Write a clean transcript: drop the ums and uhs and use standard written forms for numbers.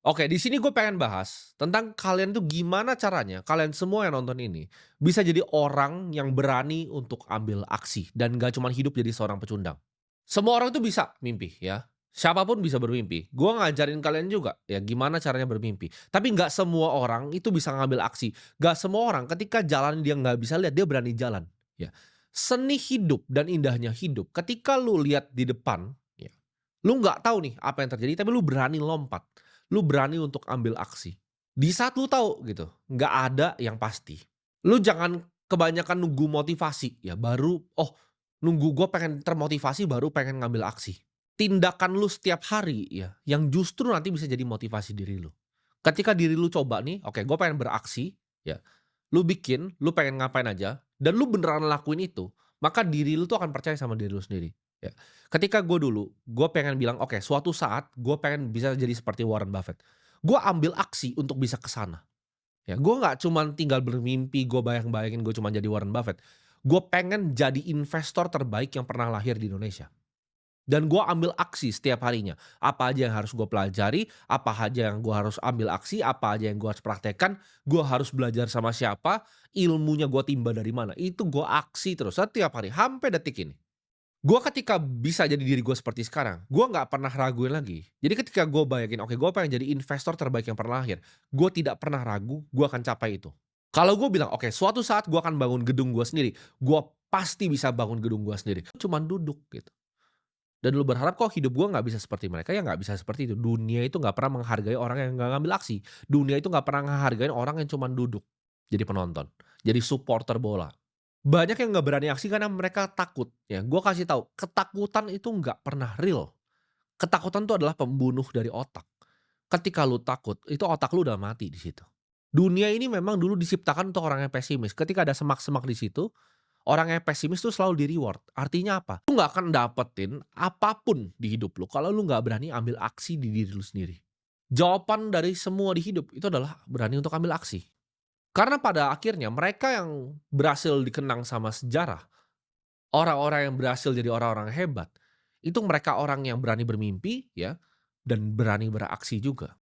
Oke, di sini gue pengen bahas tentang kalian tuh gimana caranya kalian semua yang nonton ini bisa jadi orang yang berani untuk ambil aksi dan gak cuma hidup jadi seorang pecundang. Semua orang tuh bisa mimpi ya, siapapun bisa bermimpi. Gue ngajarin kalian juga ya gimana caranya bermimpi. Tapi nggak semua orang itu bisa ngambil aksi. Nggak semua orang ketika jalan dia nggak bisa lihat dia berani jalan. Ya, seni hidup dan indahnya hidup ketika lu lihat di depan, ya, lu nggak tahu nih apa yang terjadi tapi lu berani lompat. Lu berani untuk ambil aksi. Di saat lu tahu gitu, nggak ada yang pasti. Lu jangan kebanyakan nunggu motivasi ya baru, "Oh, nunggu gue pengen termotivasi baru pengen ngambil aksi." Tindakan lu setiap hari ya, yang justru nanti bisa jadi motivasi diri lu. Ketika diri lu coba nih, "Oke, gue pengen beraksi," ya, lu bikin, lu pengen ngapain aja, dan lu beneran lakuin itu, maka diri lu tuh akan percaya sama diri lu sendiri, ya. Ketika gue dulu, gue pengen bilang, "Oke, suatu saat gue pengen bisa jadi seperti Warren Buffett." Gue ambil aksi untuk bisa ke sana, ya. Gue nggak cuman tinggal bermimpi, gue bayang-bayangin gue cuman jadi Warren Buffett. Gue pengen jadi investor terbaik yang pernah lahir di Indonesia. Dan gue ambil aksi setiap harinya. Apa aja yang harus gue pelajari, apa aja yang gue harus ambil aksi, apa aja yang gue harus praktekkan, gue harus belajar sama siapa, ilmunya gue timba dari mana. Itu gue aksi terus setiap hari, sampai detik ini. Gue ketika bisa jadi diri gue seperti sekarang, gue nggak pernah raguin lagi. Jadi ketika gue bayangin, oke gue pengen jadi investor terbaik yang pernah lahir, gue tidak pernah ragu, gue akan capai itu. Kalau gue bilang, oke suatu saat gue akan bangun gedung gue sendiri, gue pasti bisa bangun gedung gue sendiri. Cuman duduk gitu. Dan lu berharap kok hidup gua nggak bisa seperti mereka, ya nggak bisa seperti itu. Dunia itu nggak pernah menghargai orang yang nggak ngambil aksi. Dunia itu nggak pernah ngehargain orang yang cuman duduk, jadi penonton, jadi supporter bola. Banyak yang nggak berani aksi karena mereka takut, ya. Gua kasih tahu, ketakutan itu nggak pernah real. Ketakutan itu adalah pembunuh dari otak. Ketika lu takut, itu otak lu udah mati di situ. Dunia ini memang dulu diciptakan untuk orang yang pesimis. Ketika ada semak-semak di situ, orang yang pesimis tuh selalu di-reward. Artinya apa? Lu nggak akan dapetin apapun di hidup lu kalau lu nggak berani ambil aksi di diri lu sendiri. Jawaban dari semua di hidup itu adalah berani untuk ambil aksi. Karena pada akhirnya mereka yang berhasil dikenang sama sejarah, orang-orang yang berhasil jadi orang-orang hebat, itu mereka orang yang berani bermimpi ya, dan berani beraksi juga.